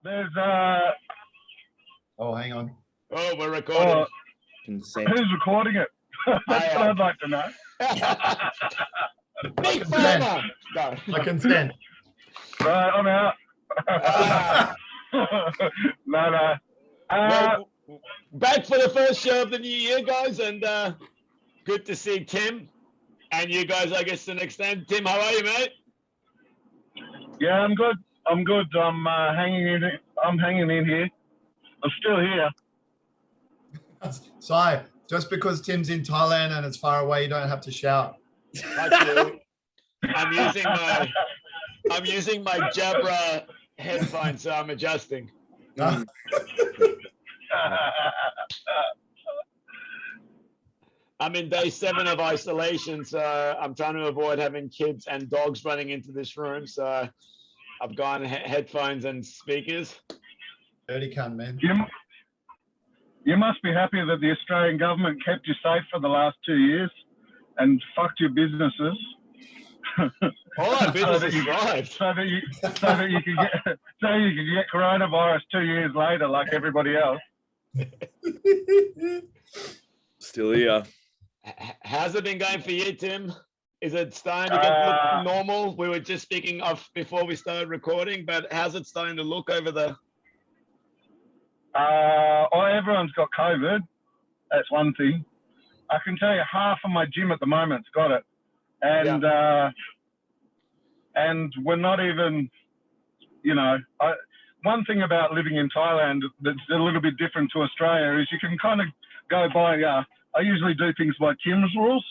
There's Oh, hang on. Oh, we're recording. Consent. who's recording it? That's what I'd like to know. Big Pharma. No. I consent. Right, I'm out. No. Well, back for the first show of the new year, guys, and good to see Tim and you guys. I guess the next time, Tim, how are you, mate? Yeah, I'm good. I'm hanging in. I'm hanging in here. I'm still here. So, just because Tim's in Thailand and it's far away, you don't have to shout. I'm using my Jabra headphones, so I'm adjusting. I'm in day 7 of isolation, so I'm trying to avoid having kids and dogs running into this room. So I've gone headphones and speakers. Dirty cunt, man. You must be happy that the Australian government kept you safe for the last 2 years and fucked your businesses. All our businesses thrived. So that you can get coronavirus 2 years later, like everybody else. Still here. How's it been going for you, Tim? Is it starting to look normal? We were just speaking of before we started recording, but how's it starting to look over there? Everyone's got COVID. That's one thing. I can tell you half of my gym at the moment's got it. And and we're not even, one thing about living in Thailand that's a little bit different to Australia is you can kind of go by, I usually do things by Tim's rules.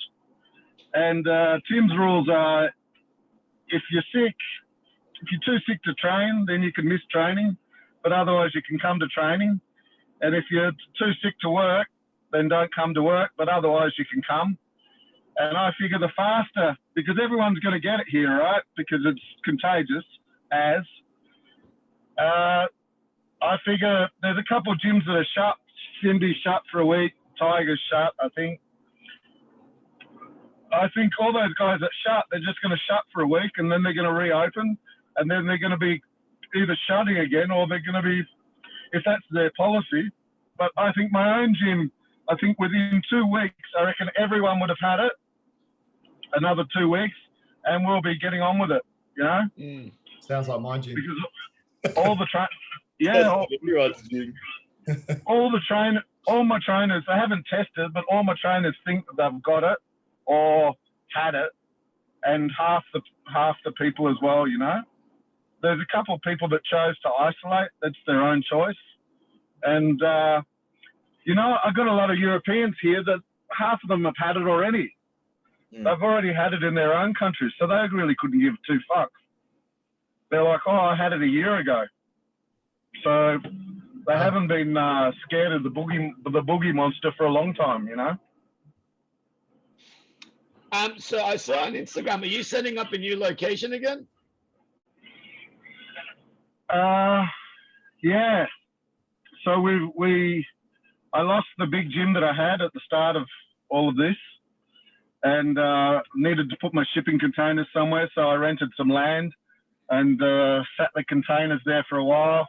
And Tim's rules are, if you're too sick to train, then you can miss training, but otherwise you can come to training. And if you're too sick to work, then don't come to work, but otherwise you can come. And I figure the faster, because everyone's going to get it here, right? Because it's contagious, I figure there's a couple of gyms that are shut. Cindy's shut for a week. Tiger's shut, I think. I think all those guys that shut, they're just going to shut for a week and then they're going to reopen and then they're going to be either shutting again or they're going to be, if that's their policy. But I think my own gym, I think within 2 weeks, I reckon everyone would have had it. Another 2 weeks, and we'll be getting on with it. Sounds like my gym. Because all the all my trainers, they haven't tested, but all my trainers think that they've got it or had it, and half the people as well. There's a couple of people that chose to isolate. That's their own choice, and I got a lot of Europeans here that half of them have had it already. They've already had it in their own countries, so they really couldn't give 2 fucks. They're like, oh, I had it a year ago. So they haven't been scared of the boogie monster for a long time, So I saw on Instagram, are you setting up a new location again? Yeah. So I lost the big gym that I had at the start of all of this. And needed to put my shipping containers somewhere, so I rented some land and sat the containers there for a while.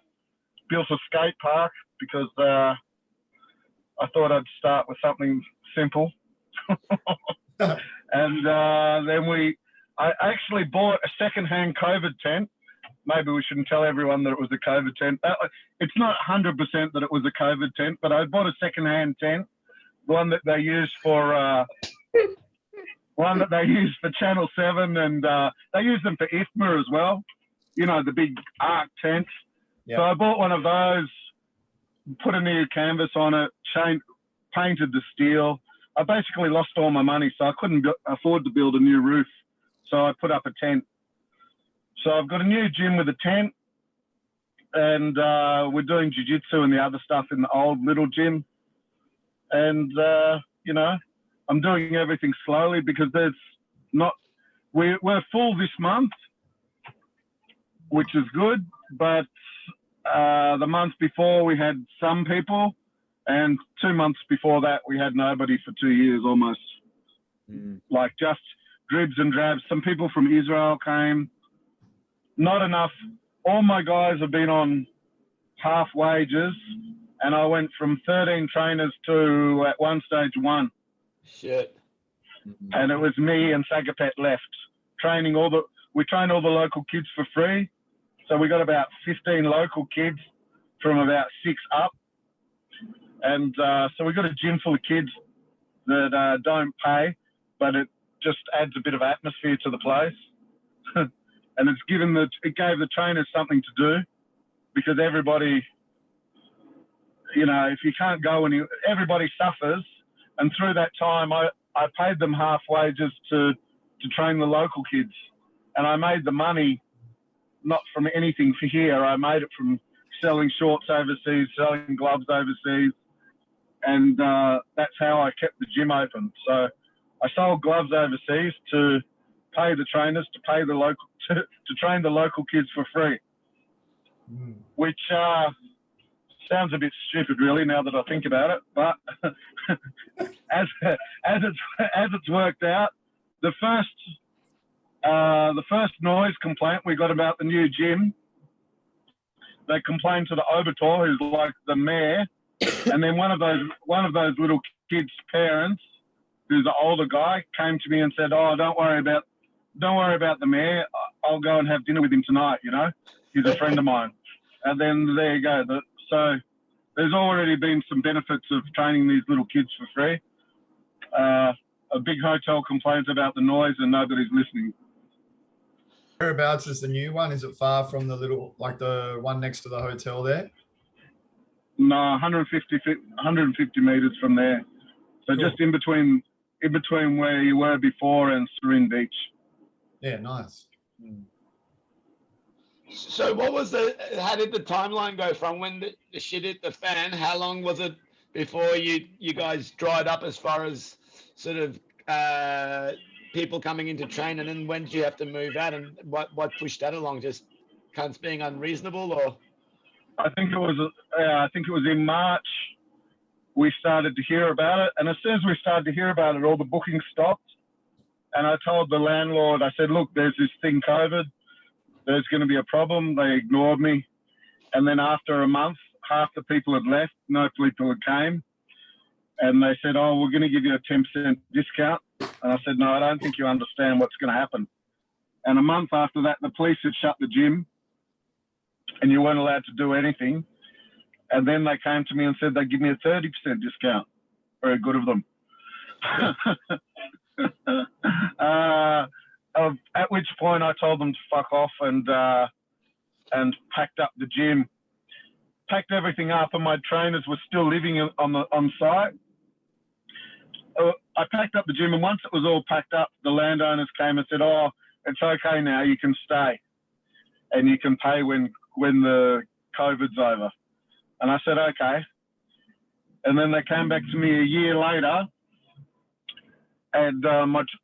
Built a skate park because I thought I'd start with something simple. And then I actually bought a second-hand COVID tent. Maybe we shouldn't tell everyone that it was a COVID tent. It's not 100% that it was a COVID tent, but I bought a second-hand tent, one that they use for... one that they use for Channel 7, and they use them for IFMA as well. The big arc tent. Yep. So I bought one of those, put a new canvas on it, painted the steel. I basically lost all my money, so I couldn't afford to build a new roof. So I put up a tent. So I've got a new gym with a tent, and we're doing jiu-jitsu and the other stuff in the old little gym. And, I'm doing everything slowly because we're full this month, which is good, but the month before we had some people, and 2 months before that we had nobody for 2 years almost. Like just dribs and drabs. Some people from Israel came, not enough. All my guys have been on half wages, and I went from 13 trainers to at one stage 1. Shit. And it was me and Sagapet left we trained all the local kids for free. So we got about 15 local kids from about 6 up. And so we got a gym full of kids that don't pay, but it just adds a bit of atmosphere to the place. And it gave the trainers something to do, because everybody, if you can't go everybody suffers. And through that time, I paid them half wages to train the local kids. And I made the money not from anything for here. I made it from selling shorts overseas, selling gloves overseas. And that's how I kept the gym open. So I sold gloves overseas to pay the trainers, to pay the local, to train the local kids for free, which sounds a bit stupid, really, now that I think about it. But as it's worked out, the first noise complaint we got about the new gym, they complained to the Obertor, who's like the mayor, and then one of those little kids' parents, who's an older guy, came to me and said, "Oh, don't worry about the mayor. I'll go and have dinner with him tonight. He's a friend of mine." And then there you go. So there's already been some benefits of training these little kids for free. A big hotel complains about the noise and nobody's listening. Whereabouts is the new one? Is it far from the one next to the hotel there? No, 150 meters from there. So cool. Just in between where you were before and Serene Beach. Yeah, nice. So how did the timeline go from when the shit hit the fan? How long was it before you guys dried up as far as sort of people coming into train, and then when did you have to move out, and what pushed that along? Just cunts being unreasonable, or? I think it was in March we started to hear about it, and as soon as we started to hear about it, all the bookings stopped. And I told the landlord, I said, "Look, there's this thing, COVID. There's going to be a problem." They ignored me, and then after a month, half the people had left, no people had came. And they said, "Oh, we're going to give you a 10% discount." And I said, "No, I don't think you understand what's going to happen." And a month after that, the police had shut the gym and you weren't allowed to do anything. And then they came to me and said they'd give me a 30% discount. Very good of them. At which point I told them to fuck off and packed up the gym, packed everything up, and my trainers were still living on site. I packed up the gym, and once it was all packed up, the landowners came and said, "Oh, it's okay now, you can stay and you can pay when the COVID's over." And I said, "Okay." And then they came back to me a year later, and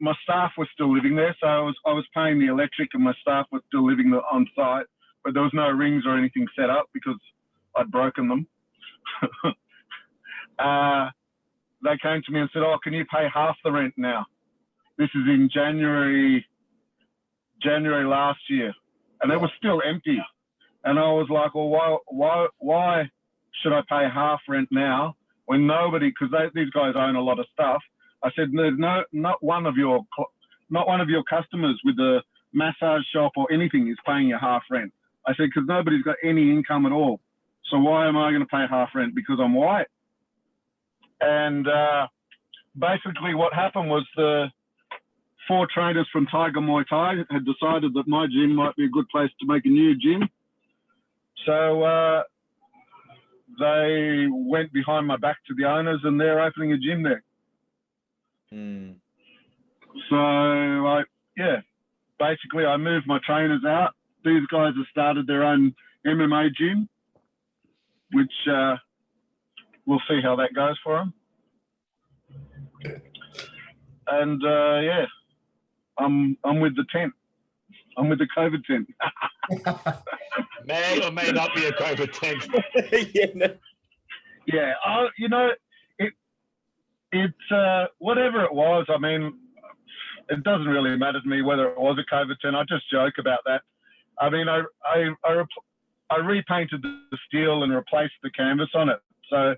my staff was still living there, so I was paying the electric, and my staff was still living on site, but there was no rings or anything set up because I'd broken them. They came to me and said, "Oh, can you pay half the rent now?" This is in January last year, and it was still empty. And I was like, "Well, why should I pay half rent now when nobody?" Because these guys own a lot of stuff. I said, "There's not one of your customers with the massage shop or anything is paying you half rent." I said, "Because nobody's got any income at all. So why am I going to pay half rent? Because I'm white?" And basically what happened was the 4 trainers from Tiger Muaythai had decided that my gym might be a good place to make a new gym. So they went behind my back to the owners, and they're opening a gym there. So basically I moved my trainers out. These guys have started their own MMA gym, which we'll see how that goes for them. And I'm with the tent. I'm with the COVID tent. May or may not be a COVID tent. Yeah. It's whatever it was. I mean, it doesn't really matter to me whether it was a COVID tent. I just joke about that. I mean, I repainted the steel and replaced the canvas on it. So,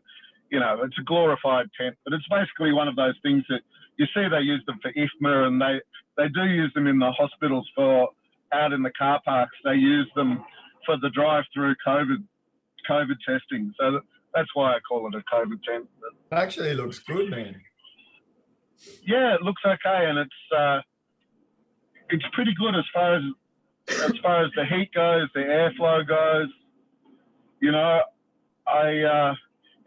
you know, it's a glorified tent, but it's basically one of those things that you see they use them for IFMA, and they do use them in the hospitals for out in the car parks. They use them for the drive-through COVID testing. So that's why I call it a COVID tent. It actually looks good, man. Yeah, it looks okay, and it's pretty good as far as the heat goes, the airflow goes. You know,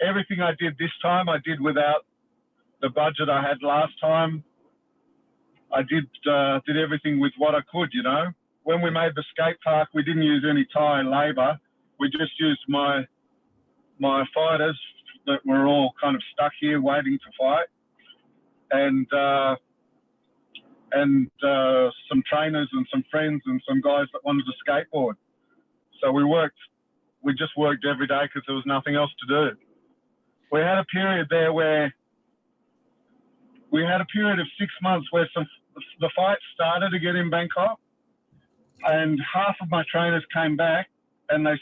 everything I did this time, I did without the budget I had last time. I did everything with what I could. You know, when we made the skate park, we didn't use any Thai labour. We just used my fighters that were all kind of stuck here waiting to fight, and some trainers and some friends and some guys that wanted to skateboard. So we just worked every day because there was nothing else to do. We had a period there where we had a period of 6 months where the fights started again in Bangkok, and half of my trainers came back and they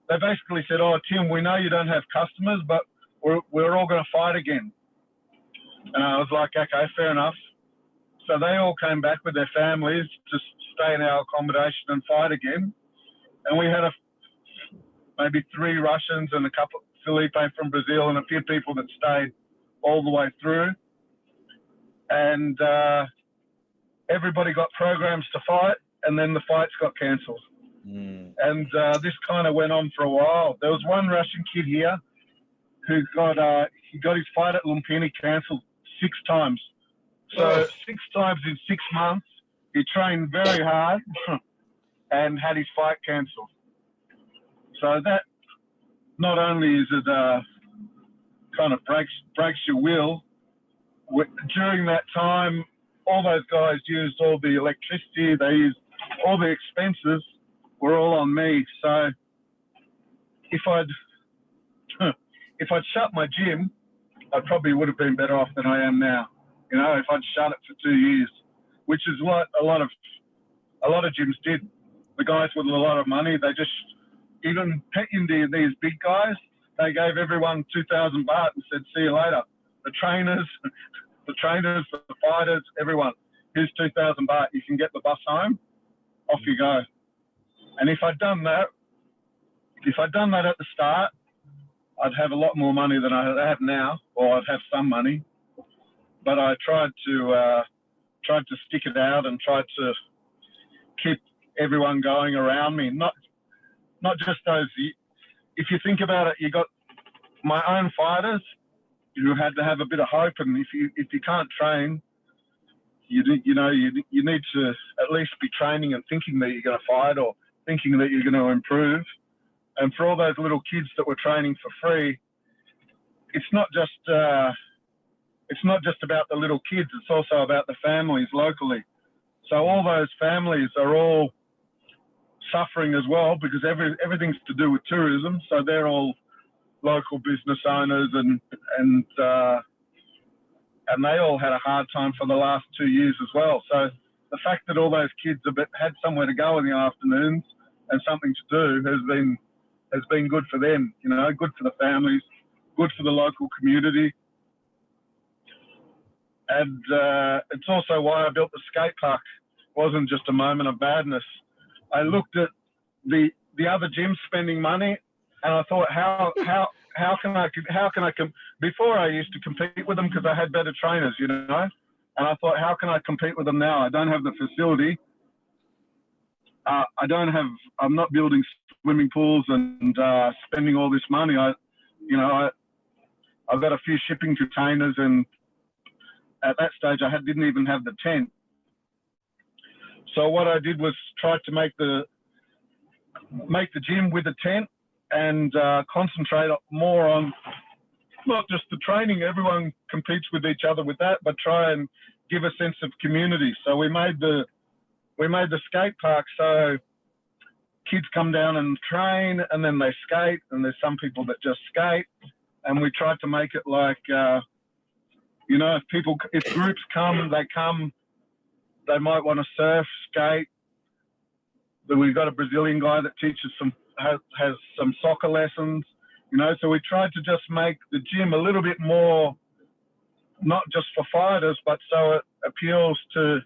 basically said, "Oh, Tim, we know you don't have customers, but we're all going to fight again." And I was like, "Okay, fair enough." So they all came back with their families to stay in our accommodation and fight again. And we had maybe 3 Russians and a couple, Felipe from Brazil, and a few people that stayed all the way through. And everybody got programs to fight, and then the fights got cancelled. And this kind of went on for a while. There was one Russian kid here who got his fight at Lumpini cancelled 6 times. So 6 times in 6 months, he trained very hard and had his fight cancelled. So that not only is it kind of breaks your will. During that time, all those guys used all the electricity. They used all the expenses were all on me. So if I'd shut my gym, I probably would have been better off than I am now. You know, if I'd shut it for 2 years, which is what a lot of gyms did. The guys with a lot of money, they just, even Pet India, these big guys, they gave everyone 2,000 baht and said, "See you later." The trainers, the fighters, everyone, here's 2,000 baht. You can get the bus home. Off you go. And if I'd done that at the start, I'd have a lot more money than I have now, or I'd have some money. But I tried to stick it out and tried to keep everyone going around me. Not just those. If you think about it, you got my own fighters who had to have a bit of hope, and if you can't train, you need to at least be training and thinking that you're going to fight or thinking that you're going to improve. And for all those little kids that were training for free, it's not just about the little kids. It's also about the families locally. So all those families are all suffering as well because everything's to do with tourism. So they're all local business owners and they all had a hard time for the last 2 years as well. So the fact that all those kids had somewhere to go in the afternoons and something to do has been good for them, you know, good for the families, good for the local community. And it's also why I built the skate park. It wasn't just a moment of badness. I looked at the other gyms spending money, and I thought, how can I before I used to compete with them because I had better trainers, you know, and I thought, how can I compete with them now? I don't have the facility. I'm not building swimming pools and spending all this money. I've got a few shipping containers, and at that stage I didn't even have the tent. So what I did was try to make the gym with a tent and concentrate more on not just the training. Everyone competes with each other with that, but try and give a sense of community. So we made the skate park so kids come down and train, and then they skate, and there's some people that just skate, and we tried to make it like if groups come, they might want to surf, skate. But we've got a Brazilian guy that teaches has some soccer lessons, you know. So we tried to just make the gym a little bit more, not just for fighters, but so it appeals to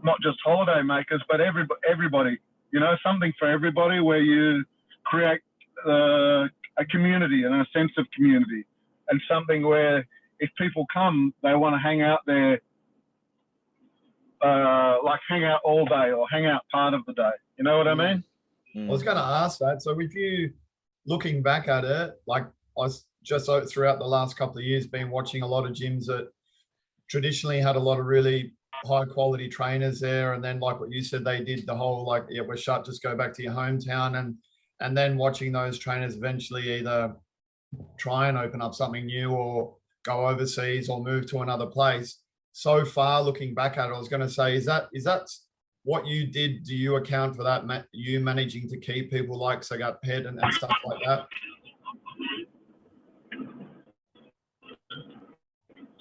not just holiday makers, but everybody, you know, something for everybody, where you create a community and a sense of community, and something where if people come, they want to hang out there, like hang out all day or hang out part of the day. You know what I mean? I was going to ask that. So with you looking back at it, like I was just throughout the last couple of years been watching a lot of gyms that traditionally had a lot of really high quality trainers there, and then like what you said, they did the whole like, yeah, we're shut, just go back to your hometown, and then watching those trainers eventually either try and open up something new or go overseas or move to another place. So far, looking back at it, I was going to say, is that what you did? Do you account for that? You managing to keep people like Sagat Pet and stuff like that?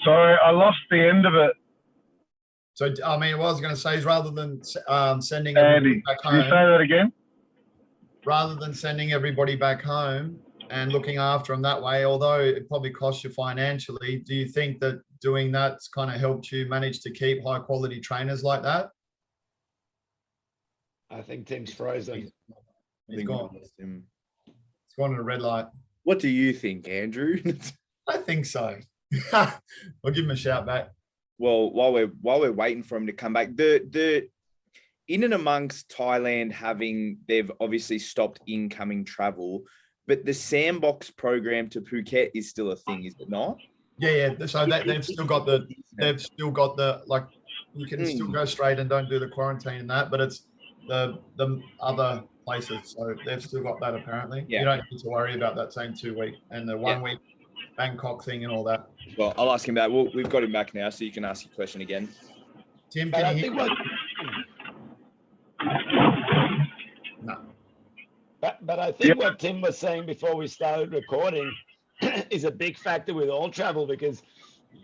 Sorry, I lost the end of it. So, I mean, what I was going to say is rather than sending Andy, everybody back can you home, say that again? rather than sending everybody back home and looking after them that way, although it probably costs you financially, do you think that doing that's kind of helped you manage to keep high quality trainers like that? I think Tim's frozen. It's gone. It's gone to a red light. What do you think, Andrew? I think so. I'll give him a shout back. Well, while we're waiting for him to come back, the in and amongst Thailand they've obviously stopped incoming travel, but the sandbox program to Phuket is still a thing, is it not? Yeah. So they've still got the like, you can still go straight and don't do the quarantine and that, but it's the other places. So they've still got that apparently. Yeah. You don't need to worry about that same 2 week and the 1 week Bangkok thing and all that. Well, I'll ask him that. Well, we've got him back now, so you can ask your question again. Tim, But can I you think hear? what, No. but I think what Tim was saying before we started recording is a big factor with all travel, because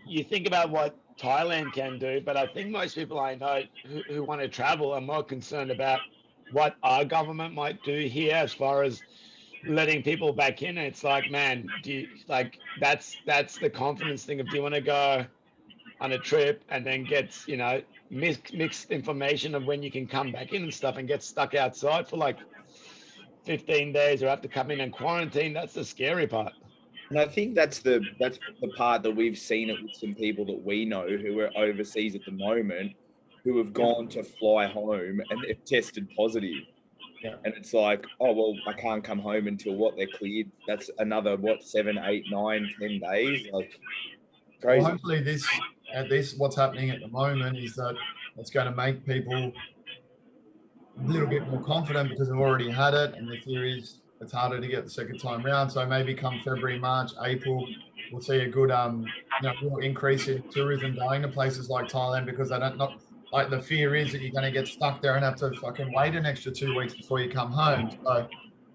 you think about what Thailand can do, but I think most people I know who want to travel are more concerned about what our government might do here as far as letting people back in. It's like, man, do you, like, that's the confidence thing of, do you want to go on a trip and then get, you know, mixed information of when you can come back in and stuff and get stuck outside for like 15 days or have to come in and quarantine? That's the scary part. And I think that's the part that we've seen it with some people that we know who are overseas at the moment, who have gone to fly home and they've tested positive. Yeah. And it's like, oh, well, I can't come home until they're cleared. That's another, 7, 8, 9, 10 days. Like, crazy. Well, hopefully what's happening at the moment is that it's going to make people a little bit more confident because they've already had it, and the fear is it's harder to get the second time round. So maybe come February, March, April, we'll see a good real increase in tourism going to places like Thailand, because they don't not like, the fear is that you're going to get stuck there and have to fucking wait an extra 2 weeks before you come home. So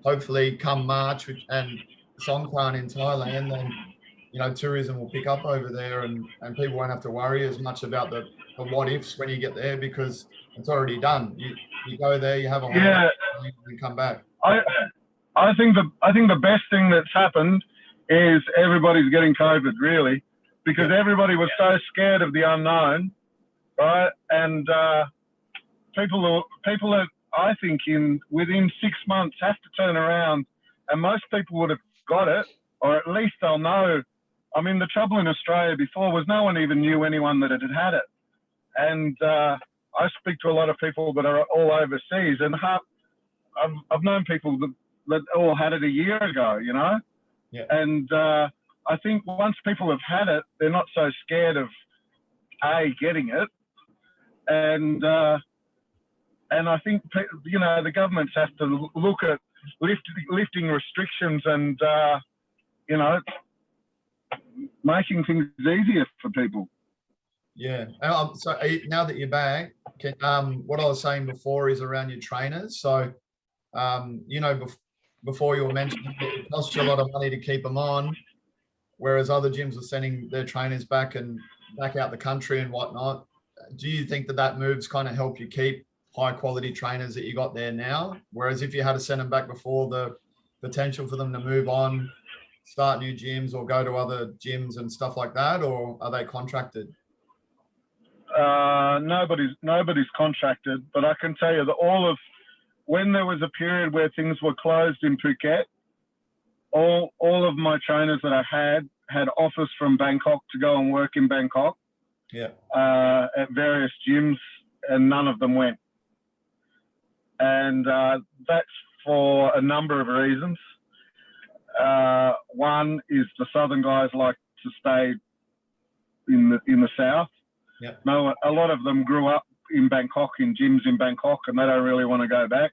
hopefully come March and Songkran in Thailand, then, you know, tourism will pick up over there, and people won't have to worry as much about the what ifs when you get there, because it's already done. You go there, you have a holiday, and come back. I think the best thing that's happened is everybody's getting COVID, really, because everybody was so scared of the unknown, right? And people are, I think, within 6 months have to turn around, and most people would have got it, or at least they'll know. I mean, the trouble in Australia before was no one even knew anyone that had had it. And I speak to a lot of people that are all overseas, and I've known people that all had it a year ago, you know? Yeah. And I think once people have had it, they're not so scared of getting it. And I think, you know, the governments have to look at lifting restrictions and, you know, making things easier for people. Yeah. So now that you're back, what I was saying before is around your trainers. So, you know, before you were mentioning it costs you a lot of money to keep them on, whereas other gyms are sending their trainers back out the country and whatnot. Do you think that move's kind of help you keep high quality trainers that you got there now? Whereas if you had to send them back before, the potential for them to move on, start new gyms or go to other gyms and stuff like that, or are they contracted? Nobody's contracted, but I can tell you that when there was a period where things were closed in Phuket, all of my trainers that I had offers from Bangkok to go and work in Bangkok. Yeah. At various gyms, and none of them went. And that's for a number of reasons. One is the southern guys like to stay in the south. Yeah. No, a lot of them grew up in Bangkok, in gyms in Bangkok, and they don't really want to go back.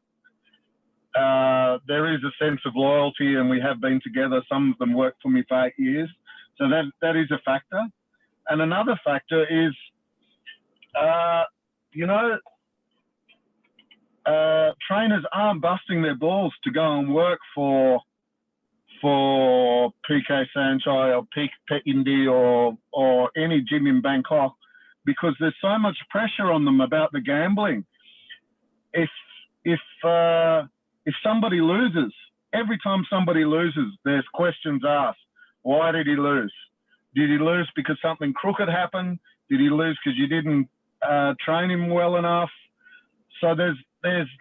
There is a sense of loyalty, and we have been together. Some of them worked for me for 8 years, so that is a factor. And another factor is, trainers aren't busting their balls to go and work for PK Sanchai or Pet Indy or any gym in Bangkok, because there's so much pressure on them about the gambling. If somebody loses, every time somebody loses, there's questions asked. Why did he lose? Did he lose because something crooked happened? Did he lose because you didn't train him well enough? So there's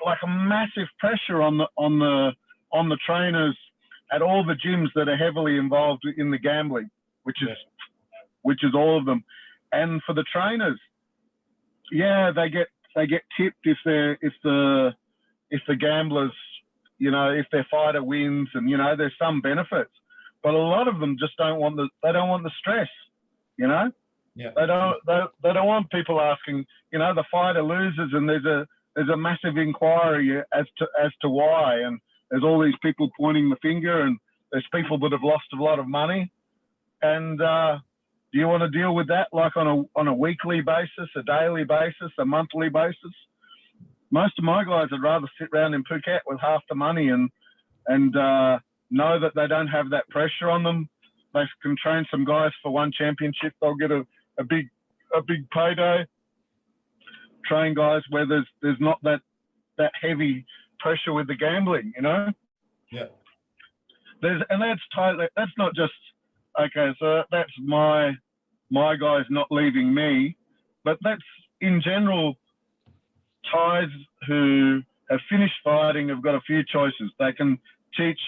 like a massive pressure on the trainers at all the gyms that are heavily involved in the gambling, which is all of them. And for the trainers, yeah, they get tipped if the gamblers, if their fighter wins, and there's some benefits. But a lot of them just don't want the stress, Yeah. They don't want people asking, the fighter loses and there's a massive inquiry as to why, and there's all these people pointing the finger, and there's people that have lost a lot of money. And do you want to deal with that like on a weekly basis, a daily basis, a monthly basis? Most of my guys would rather sit around in Phuket with half the money and know that they don't have that pressure on them. They can train some guys for one championship. They'll get a big payday. Train guys where there's not that heavy pressure with the gambling, Yeah. That's not just, okay, so that's my guys not leaving me, but that's in general. Thais who have finished fighting have got a few choices. They can teach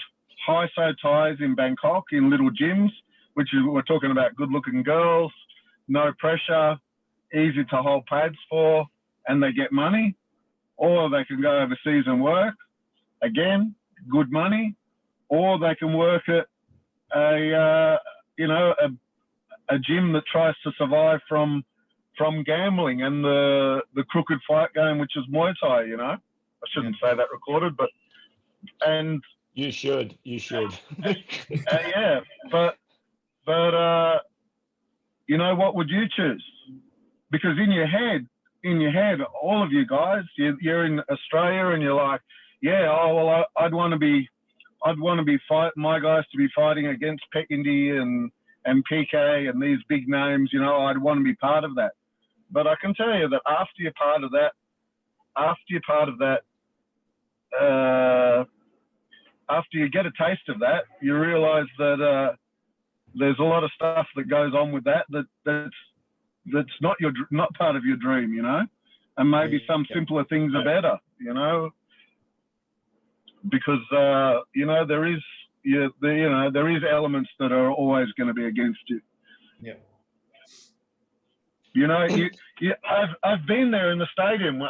high-so Thais in Bangkok in little gyms, which is we're talking about good-looking girls, no pressure, easy to hold pads for, and they get money. Or they can go overseas and work, again, good money. Or they can work at a gym that tries to survive from gambling and the crooked fight game, which is Muay Thai. I shouldn't say that recorded, but you should. Yeah, but what would you choose? Because in your head, all of you guys, you're in Australia and you're like, yeah, I'd want to be my guys to be fighting against Pet Indy and PK and these big names. I'd want to be part of that. But I can tell you that after you're part of that, after you get a taste of that, you realise that there's a lot of stuff that goes on with that's not part of your dream, and maybe some simpler things are better, because there is elements that are always going to be against you. Yeah. I've been there in the stadium.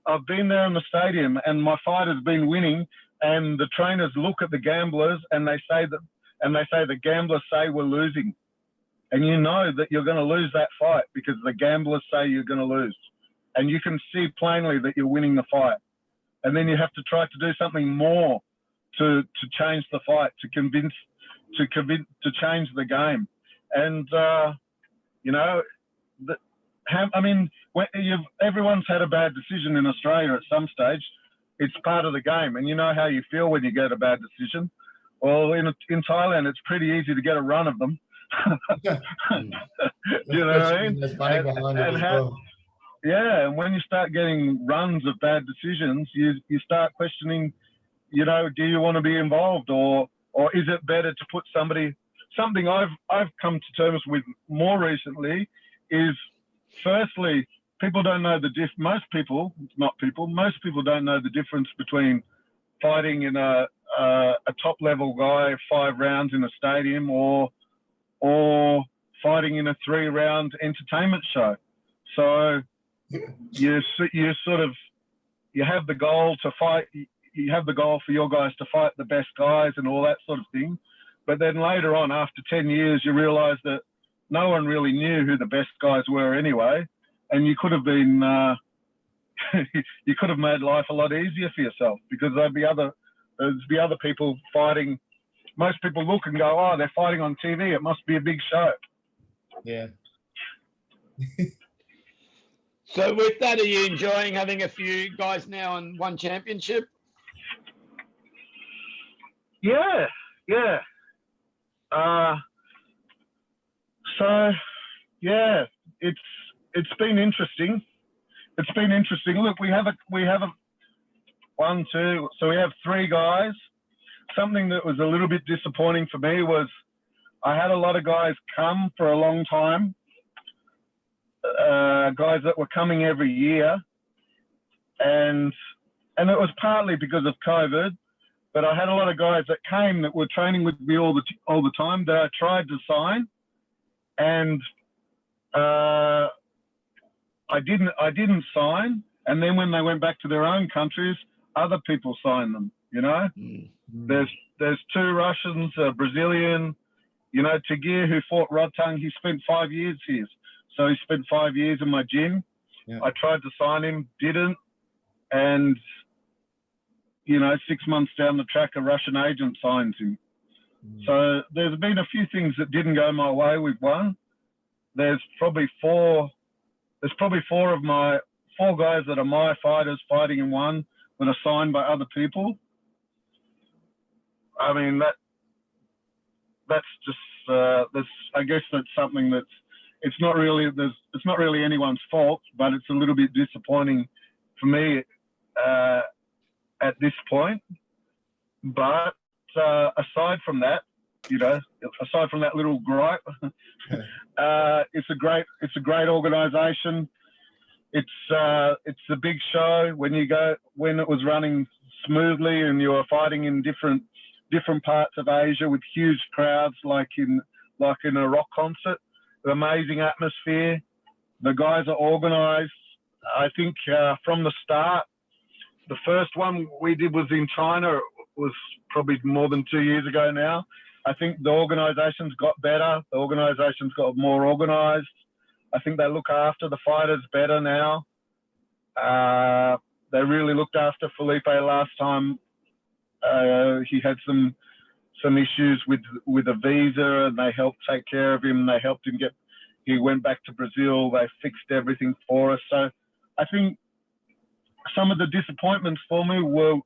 I've been there in the stadium, and my fighter's been winning, and the trainers look at the gamblers and they say the gamblers say we're losing, and that you're going to lose that fight because the gamblers say you're going to lose, and you can see plainly that you're winning the fight, and then you have to try to do something more to change the fight, to change the game, and everyone's had a bad decision in Australia at some stage. It's part of the game, and you know how you feel when you get a bad decision. Well, in Thailand, it's pretty easy to get a run of them. You know what I mean? There's money behind it as well. yeah, and when you start getting runs of bad decisions, you start questioning, you know, do you want to be involved, or is it better to put something I've come to terms with more recently is, firstly, people don't know most people don't know the difference between fighting in a top level guy 5 rounds in a stadium or fighting in a 3-round entertainment show. So you have the goal to fight. You have the goal for your guys to fight the best guys and all that sort of thing. But then later on, after 10 years, you realise that no one really knew who the best guys were anyway, and you could have been you could have made life a lot easier for yourself, because there'd be other people fighting. Most people look and go, oh, they're fighting on TV. It must be a big show. Yeah. So with that, are you enjoying having a few guys now on one championship? Yeah. So yeah, it's been interesting. Look, we have 1, 2. So we have 3 guys. Something that was a little bit disappointing for me was I had a lot of guys come for a long time, guys that were coming every year, and it was partly because of COVID, but I had a lot of guys that came that were training with me all the time that I tried to sign, and I didn't sign, and then when they went back to their own countries, other people signed them. You know, there's 2 Russians, a Brazilian, you know, Tagir, who fought Rodtang. He spent 5 years here, so he spent 5 years in my gym. Yeah. I tried to sign him, didn't, and you know, 6 months down the track, a Russian agent signed him. So there's been a few things that didn't go my way with one. There's probably 4 of my 4 guys that are my fighters fighting in one that are signed by other people. I mean, that's just I guess that's something that's it's not really anyone's fault, but it's a little bit disappointing for me at this point. But aside from that, you know, aside from that little gripe, it's a great organisation. It's a big show. When it was running smoothly and you were fighting in different parts of Asia with huge crowds, like in a rock concert, an amazing atmosphere. The guys are organised. I think from the start, the first one we did was in China. It was probably more than 2 years ago now. I think the organisation's got better. The organisation's got more organised. I think they look after the fighters better now. They really looked after Felipe last time. He had some issues with a visa, and they helped take care of him. They helped him he went back to Brazil. They fixed everything for us. So I think some of the disappointments for me were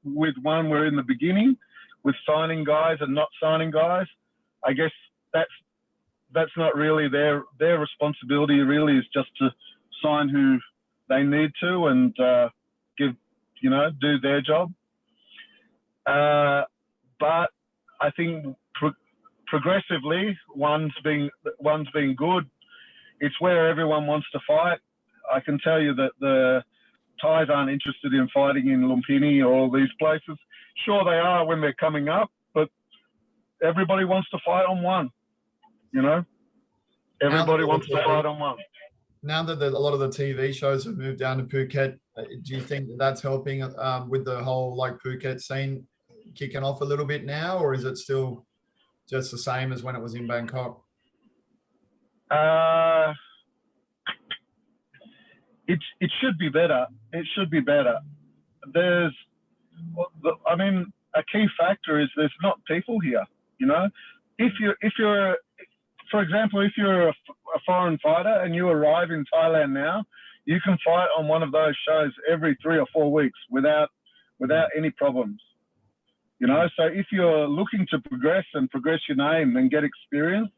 in the beginning with signing guys and not signing guys. I guess that's not really their responsibility. Really, is just to sign who they need to and do their job. But I think progressively, one's being good. It's where everyone wants to fight. I can tell you that the Thais aren't interested in fighting in Lumpini or all these places. Sure, they are when they're coming up, but everybody wants to fight on one. You know, everybody wants to fight on one. Now that a lot of the TV shows have moved down to Phuket, do you think that's helping with the whole Phuket scene kicking off a little bit now, or is it still just the same as when it was in Bangkok? It should be better. It should be better. A key factor is there's not people here. You know, if you're, for example, if you're a foreign fighter and you arrive in Thailand now, you can fight on one of those shows every 3 or 4 weeks without any problems. You know, so if you're looking to progress your name and get experience,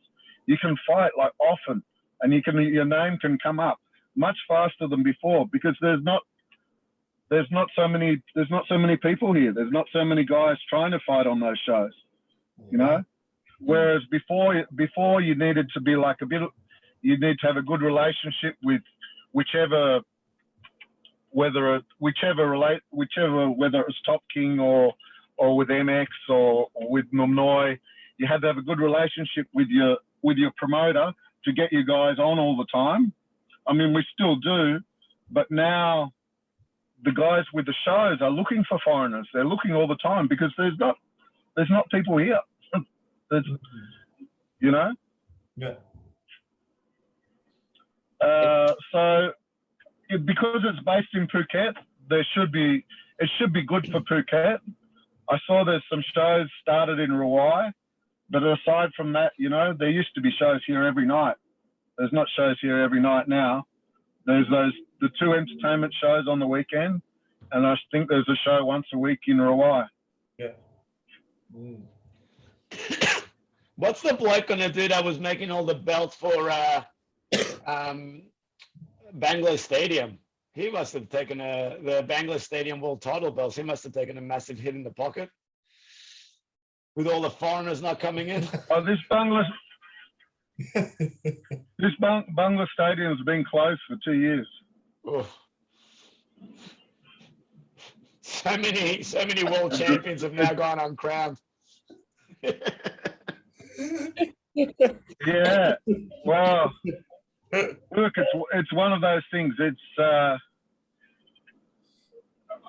you can fight often, and your name can come up. much faster than before, because there's not so many people here. There's not so many guys trying to fight on those shows, you know. Whereas before you needed to be like you need to have a good relationship with whichever, whether it's Top King or with MX or with Muay. You had to have a good relationship with your promoter to get you guys on all the time. I mean, we still do, but now the guys with the shows are looking for foreigners. They're looking all the time because there's not people here. There's, you know. Yeah. So because it's based in Phuket, it should be good for Phuket. I saw there's some shows started in Muay, but aside from that, you know, there used to be shows here every night. There's not shows here every night now. There's the 2 entertainment shows on the weekend, and I think there's a show once a week in Muay. Yeah. What's the bloke gonna do that was making all the belts for Bangla Stadium? He must have taken the Bangla Stadium world title belts. He must have taken a massive hit in the pocket with all the foreigners not coming in. Oh, this Bangla Stadium's been closed for 2 years. Oh. So many world champions have now gone uncrowned. Yeah. Well, look, it's one of those things. It's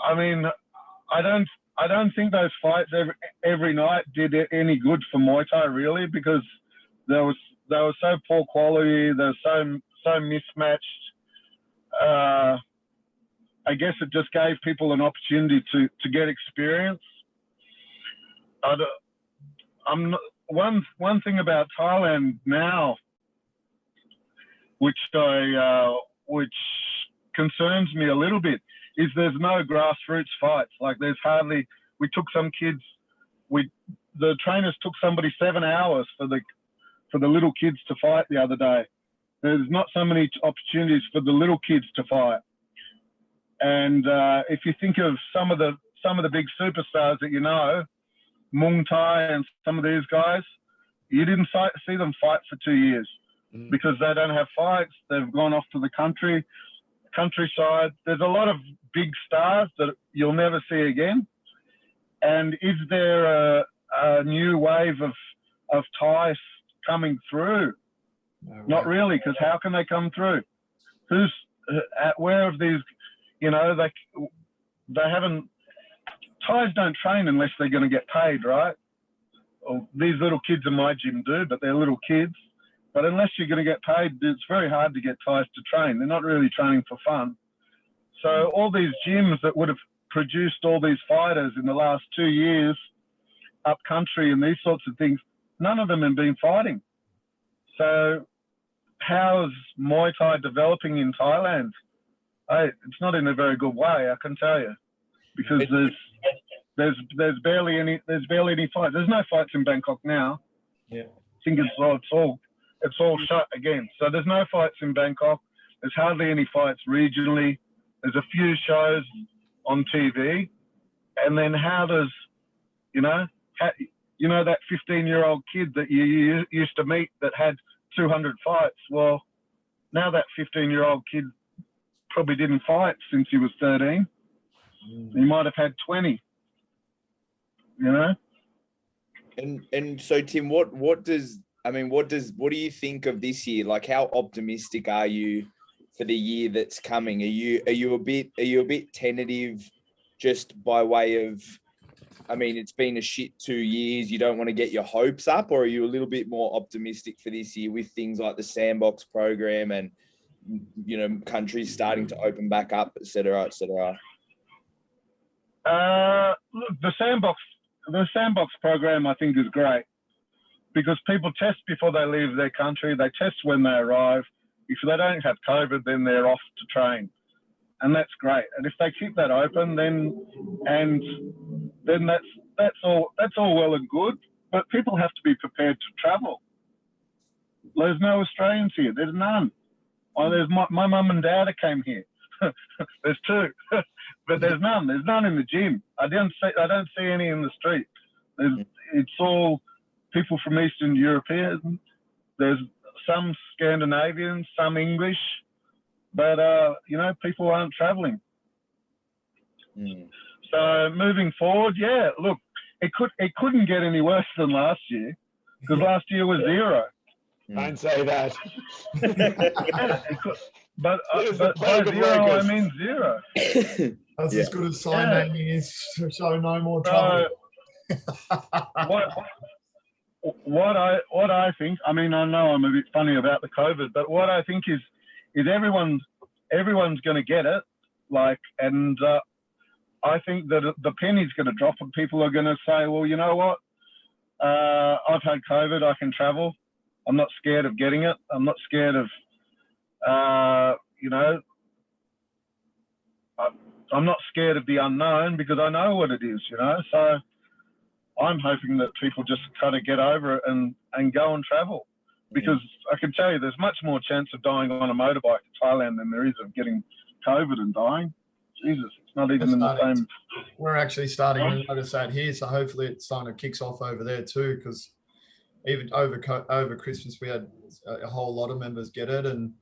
I mean, I don't think those fights every night did any good for Muay Thai, really, because they were so poor quality. They're so mismatched. I guess it just gave people an opportunity to get experience. One thing about Thailand now, which concerns me a little bit, is there's no grassroots fights. Like there's hardly. We took some kids. The trainers took somebody 7 hours for the little kids to fight the other day. There's not so many opportunities for the little kids to fight. And if you think of some of the big superstars that you know, Muaythai and some of these guys, you didn't see them fight for 2 years because they don't have fights. They've gone off to the countryside. There's a lot of big stars that you'll never see again. And is there a new wave of Thais coming through? No, Not really, because how can they come through? Where have these, you know, they haven't, Thais don't train unless they're going to get paid, right? Well, these little kids in my gym do, but they're little kids. But unless you're going to get paid, it's very hard to get Thais to train. They're not really training for fun. So all these gyms that would have produced all these fighters in the last 2 years, up country and these sorts of things, none of them have been fighting. So how is Muay Thai developing in Thailand? It's not in a very good way, I can tell you, because there's barely any fights. There's no fights in Bangkok now. Yeah. I think it's all shut again. So there's no fights in Bangkok. There's hardly any fights regionally. There's a few shows on TV, and then how does, that 15-year-old kid that you used to meet that had 200 fights? Well, now that 15-year-old kid probably didn't fight since he was 13. He might have had 20. You know. And so, Tim, what do you think of this year? Like, how optimistic are you for the year that's coming? Are you a bit tentative, just by way of, I mean, it's been a shit 2 years. You don't want to get your hopes up, or are you a little bit more optimistic for this year with things like the Sandbox program and, countries starting to open back up, et cetera, et cetera? Look, the Sandbox program, I think, is great because people test before they leave their country. They test when they arrive. If they don't have COVID, then they're off to train, and that's great. And if they keep that open, then that's all well and good. But people have to be prepared to travel. There's no Australians here. There's none. There's my mum and dad came here. There's two, but there's none. There's none in the gym. I don't see any in the street. It's all people from Eastern Europeans. There's some Scandinavians, some English, but people aren't traveling. So moving forward, look, it couldn't get any worse than last year, because last year was zero. Don't say that. But by zero, I mean zero. That's as good as sign naming is to show no more trouble. What I think, I mean, I know I'm a bit funny about the COVID, but what I think is everyone's going to get it, and I think that the penny's going to drop, and people are going to say, well, you know what? I've had COVID. I can travel. I'm not scared of getting it. I'm not scared of, I'm not scared of the unknown, because I know what it is, So I'm hoping that people just kind of get over it and go and travel, because I can tell you there's much more chance of dying on a motorbike in Thailand than there is of getting COVID and dying. Jesus, it's not even in the same. We're actually starting to notice that here, so hopefully it's starting to kick off over there too, because even over Christmas we had a whole lot of members get it, and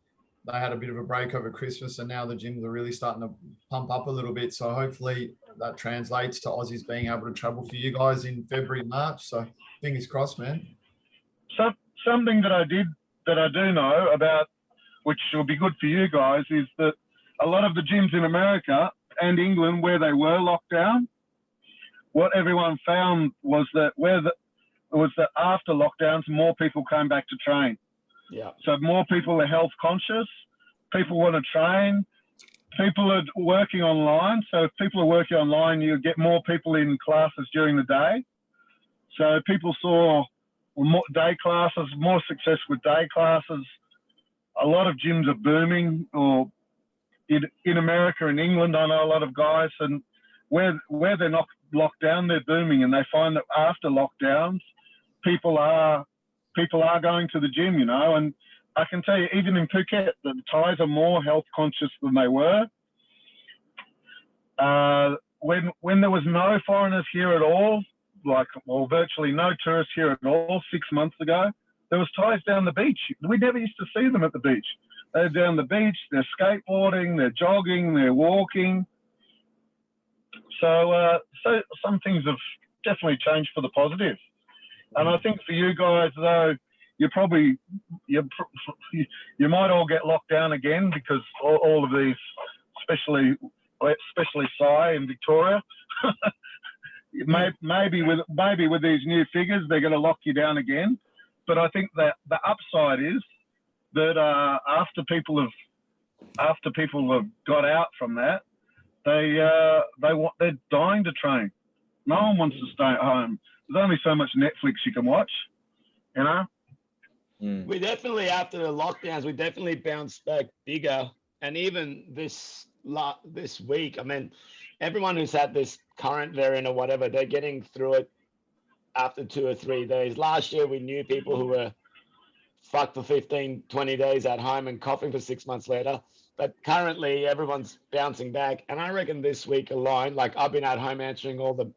they had a bit of a break over Christmas, and now the gyms are really starting to pump up a little bit. So hopefully that translates to Aussies being able to travel for you guys in February, March. So fingers crossed, man. So something that I do know about, which will be good for you guys, is that a lot of the gyms in America and England, where they were locked down, what everyone found was that after lockdowns, more people came back to train. Yeah. So more people are health conscious. People want to train. People are working online. So if people are working online, you get more people in classes during the day. So people saw more day classes, more success with day classes. A lot of gyms are booming, or in America and England, I know a lot of guys, and where they're not locked down, they're booming, and they find that after lockdowns, people are going to the gym, and I can tell you, even in Phuket, the Thais are more health conscious than they were. When there was no foreigners here at all, virtually no tourists here at all 6 months ago, there was Thais down the beach. We never used to see them at the beach. They're down the beach, they're skateboarding, they're jogging, they're walking. So some things have definitely changed for the positive. And I think for you guys, though, you might all get locked down again, because all of these, especially Sai in Victoria, maybe with these new figures, they're going to lock you down again. But I think that the upside is that after people have got out from that, they're dying to train. No one wants to stay at home. There's only so much Netflix you can watch, We definitely, after the lockdowns, we definitely bounced back bigger. And even this week, I mean, everyone who's had this current variant or whatever, they're getting through it after 2 or 3 days. Last year, we knew people who were fucked for 15, 20 days at home and coughing for 6 months later. But currently, everyone's bouncing back. And I reckon this week alone, I've been at home answering all the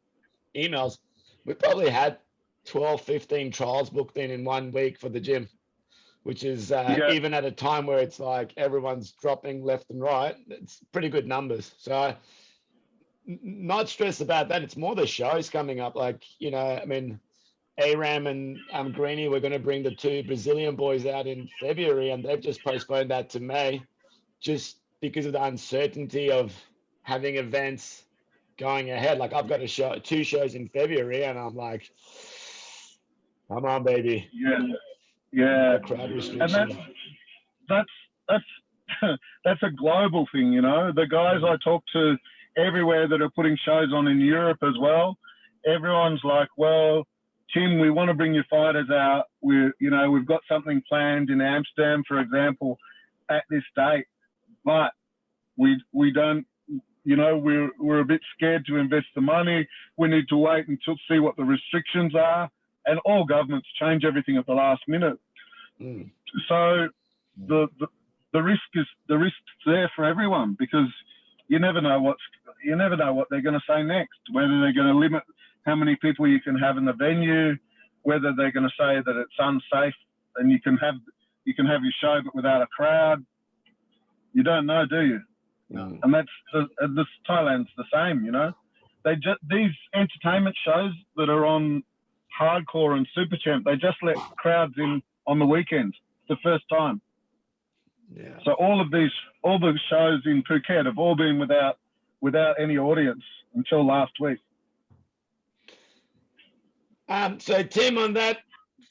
emails, we probably had 12, 15 trials booked in 1 week for the gym, which is even at a time where it's everyone's dropping left and right. It's pretty good numbers. So not stressed about that. It's more the shows coming up. Aram and Greeny, we're going to bring the 2 Brazilian boys out in February, and they've just postponed that to May, just because of the uncertainty of having events going ahead. I've got 2 shows in February, and I'm like, come on, baby. Yeah. Crowd restriction. And that's a global thing, The guys I talk to everywhere that are putting shows on in Europe as well, everyone's like, well, Tim, we want to bring your fighters out. We've got something planned in Amsterdam, for example, at this date, but we don't, we're a bit scared to invest the money. We need to wait until see what the restrictions are, and all governments change everything at the last minute. So the risk's there for everyone, because you never know what they're going to say next. Whether they're going to limit how many people you can have in the venue, whether they're going to say that it's unsafe and you can have your show but without a crowd. You don't know, do you? No. And this Thailand's the same, you know. These entertainment shows that are on Hardcore and Super Champ, they just let crowds in on the weekends, the first time. Yeah. So all the shows in Phuket have all been without any audience until last week. So Tim, on that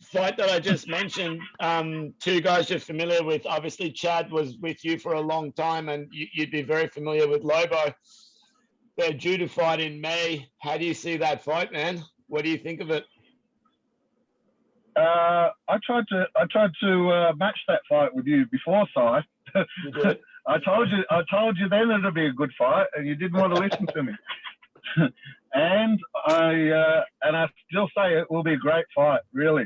fight that I just mentioned, two guys you're familiar with. Obviously, Chad was with you for a long time, and you'd be very familiar with Lobo. They're due to fight in May. How do you see that fight, man? What do you think of it? I tried to match that fight with you before, Si. You did? I told you then it'd be a good fight, and you didn't want to listen to me. And I still say it will be a great fight. Really,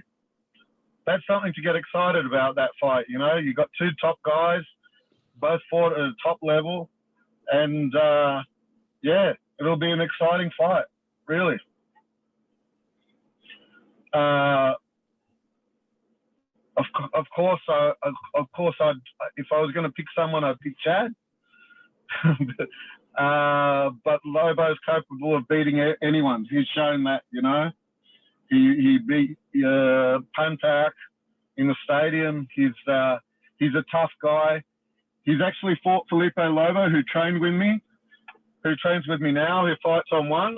that's something to get excited about. That fight, you know, you got two top guys, both fought at a top level, and yeah, it'll be an exciting fight. Really. Of course, I'd, if I was going to pick someone, I'd pick Chad. But Lobo's capable of beating anyone. He's shown that, you know. He beat Pantak in the stadium. He's a tough guy. He's actually fought Felipe Lobo, who trained with me, who trains with me now, who fights on one.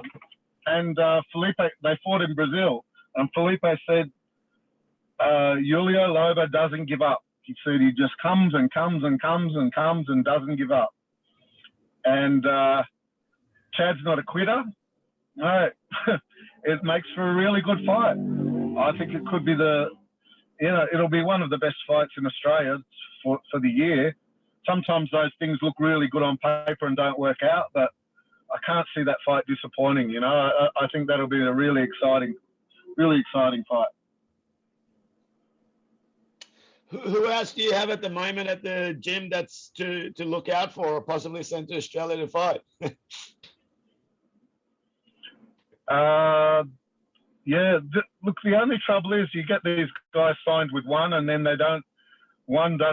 And Felipe, they fought in Brazil. And Felipe said, Julio Lobo doesn't give up. He said he just comes and comes and comes and comes and doesn't give up. And Chad's not a quitter. No, it makes for a really good fight. I think it could be it'll be one of the best fights in Australia for the year. Sometimes those things look really good on paper and don't work out, but I can't see that fight disappointing. You know, I think that'll be a really exciting fight. Who else do you have at the moment at the gym that's to look out for, or possibly send to Australia to fight? Yeah, look, the only trouble is you get these guys signed with one, and then don't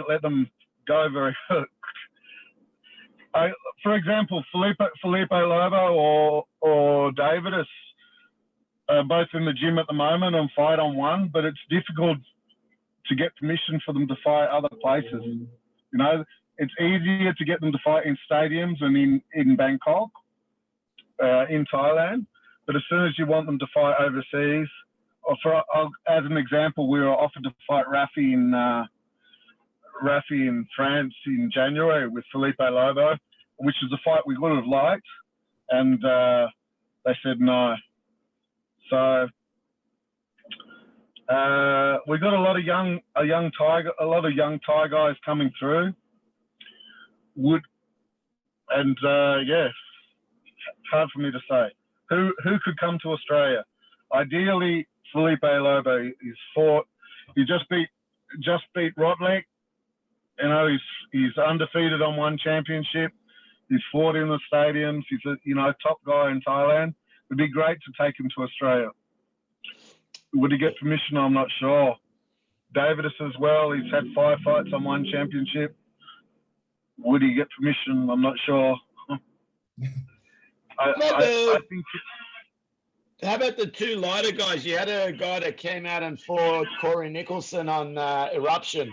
let them go very. For example, Felipe Lobo or Davidus are both in the gym at the moment and fight on one, but it's difficult to get permission for them to fight other places. You know, it's easier to get them to fight in stadiums and in Bangkok, in Thailand. But as soon as you want them to fight overseas, as an example, we were offered to fight Rafi in France in January with Felipe Lobo, which is a fight we would have liked, and they said no. So we got a lot of young Thai guys coming through. Yeah, hard for me to say who could come to Australia. Ideally, Felipe Lobo. He just beat Rotleck. You know, he's undefeated on one championship. He's fought in the stadiums. He's a top guy in Thailand. It'd be great to take him to Australia. Would he get permission? I'm not sure. Davidus as well. He's had 5 fights on one championship. Would he get permission? I'm not sure. I think. How about the two lighter guys? You had a guy that came out and fought Corey Nicholson on Eruption.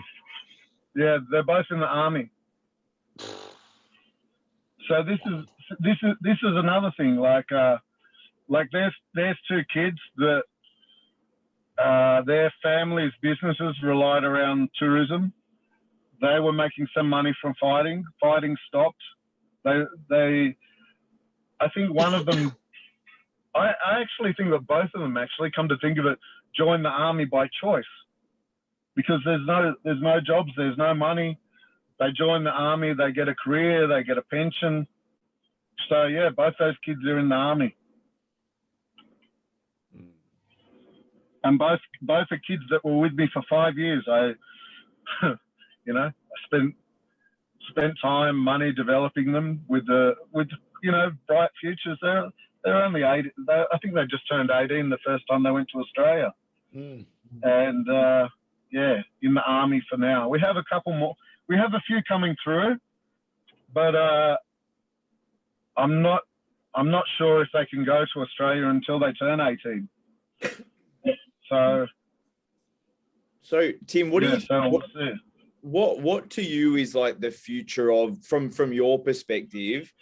Yeah, they're both in the army. So this is another thing. Like there's two kids that their families' businesses relied around tourism. They were making some money from fighting. Fighting stopped. I think one of them. I actually think that both of them, actually, come to think of it, joined the army by choice, because there's no jobs, there's no money. They join the army, they get a career, they get a pension. So yeah, both those kids are in the army, and both are kids that were with me for 5 years. I spent spent time, money developing them with bright futures. They're only 8. I think they just turned 18 the first time they went to Australia. Mm. And in the army for now. We have a couple more. We have a few coming through, but I'm not sure if they can go to Australia until they turn 18. So Tim, what do you see. What to you is like the future of, from your perspective,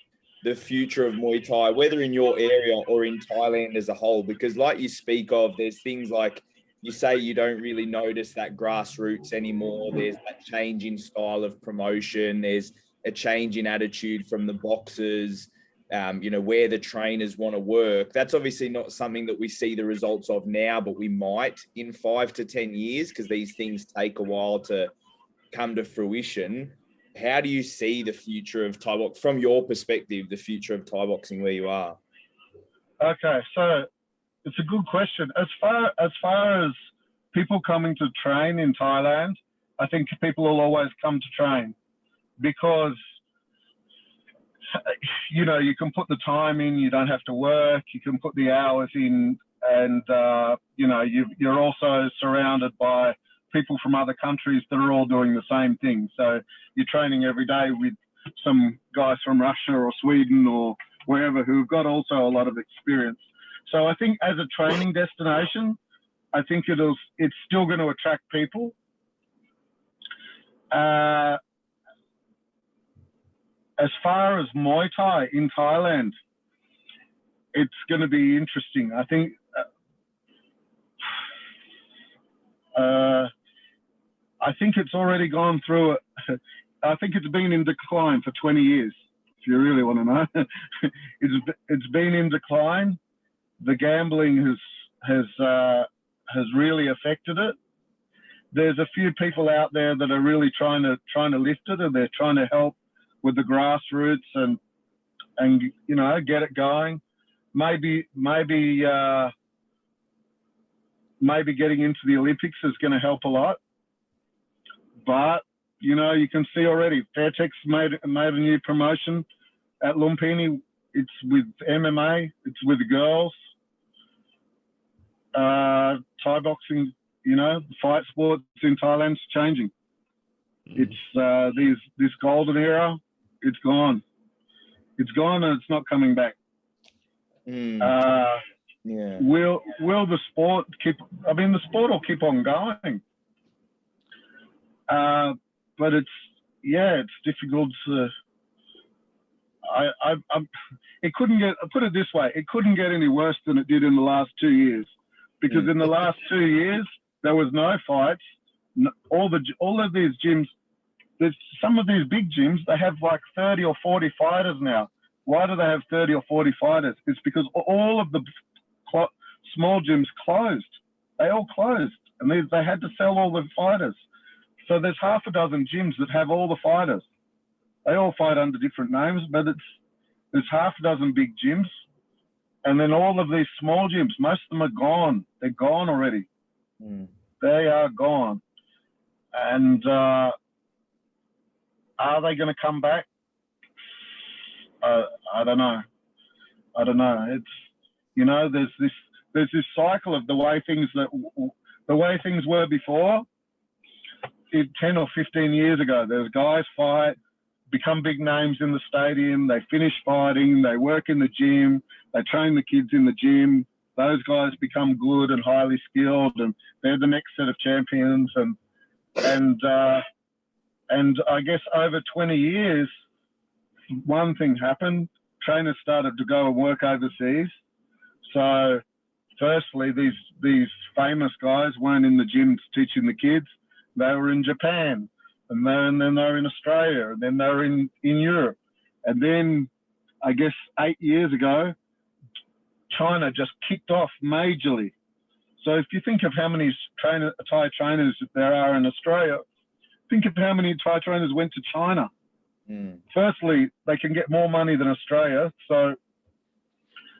the future of Muay Thai, whether in your area or in Thailand as a whole? Because like you speak of, there's things like you say you don't really notice that grassroots anymore. There's that change in style of promotion. There's a change in attitude from the boxers, where the trainers want to work. That's obviously not something that we see the results of now, but we might in 5 to 10 years, because these things take a while to come to fruition. How do you see the future of Thai boxing, from your perspective, the future of Thai boxing where you are? Okay, so it's a good question. As far as people coming to train in Thailand, I think people will always come to train because, you can put the time in, you don't have to work, you can put the hours in, and, you're also surrounded by people from other countries that are all doing the same thing. So you're training every day with some guys from Russia or Sweden or wherever who've got also a lot of experience. So I think as a training destination, I think it's still going to attract people. As far as Muay Thai in Thailand, it's going to be interesting. I think it's already gone through it. I think it's been in decline for 20 years, if you really want to know. It's been in decline. The gambling has really affected it. There's a few people out there that are really trying to lift it, and they're trying to help with the grassroots and get it going. Maybe getting into the Olympics is going to help a lot. But you can see already Fairtex made a new promotion at Lumpini. It's with MMA. It's with girls. Thai boxing, the fight sports in Thailand's changing. It's this golden era. It's gone. It's gone, and it's not coming back. Yeah. Will the sport keep? I mean, the sport will keep on going. But it's difficult to. It couldn't get. I'll put it this way: it couldn't get any worse than it did in the last 2 years, because in the last 2 years there was no fights. All of these gyms. There's some of these big gyms. They have like 30 or 40 fighters now. Why do they have 30 or 40 fighters? It's because all of the small gyms closed. They all closed, and they had to sell all the fighters. So there's half a dozen gyms that have all the fighters. They all fight under different names, but there's half a dozen big gyms, and then all of these small gyms. Most of them are gone. They're gone already. They are gone. And are they going to come back? I don't know. It's there's this cycle of the way things were before. 10 or 15 years ago, there was guys fight, become big names in the stadium. They finish fighting. They work in the gym. They train the kids in the gym. Those guys become good and highly skilled, and they're the next set of champions. And I guess over 20 years, one thing happened. Trainers started to go and work overseas. So, firstly, these famous guys weren't in the gyms teaching the kids. They were in Japan, and then they were in Australia, and then they were in Europe. And then, I guess 8 years ago, China just kicked off majorly. So if you think of how many Thai trainers there are in Australia, think of how many Thai trainers went to China. Firstly, they can get more money than Australia, so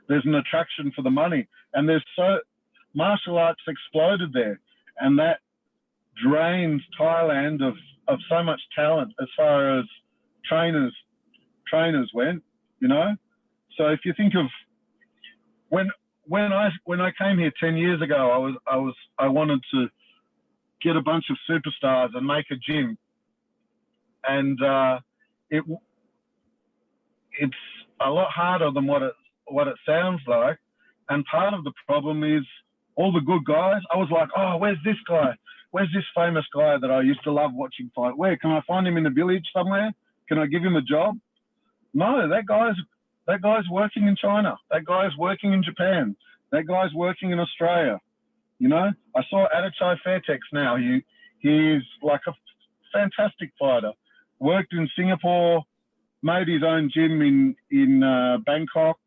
there's an attraction for the money. And martial arts exploded there, and that drains Thailand of so much talent as far as trainers went, you know. So if you think of when I came here 10 years ago, I wanted to get a bunch of superstars and make a gym, and it's a lot harder than what it sounds like. And part of the problem is all the good guys. I was like, oh, where's this guy? Where's this famous guy that I used to love watching fight? Where can I find him in the village somewhere? Can I give him a job? No, that guy's working in China. That guy's working in Japan. That guy's working in Australia. You know, I saw Adachai Fairtex now. He's like a fantastic fighter. Worked in Singapore, made his own gym in Bangkok.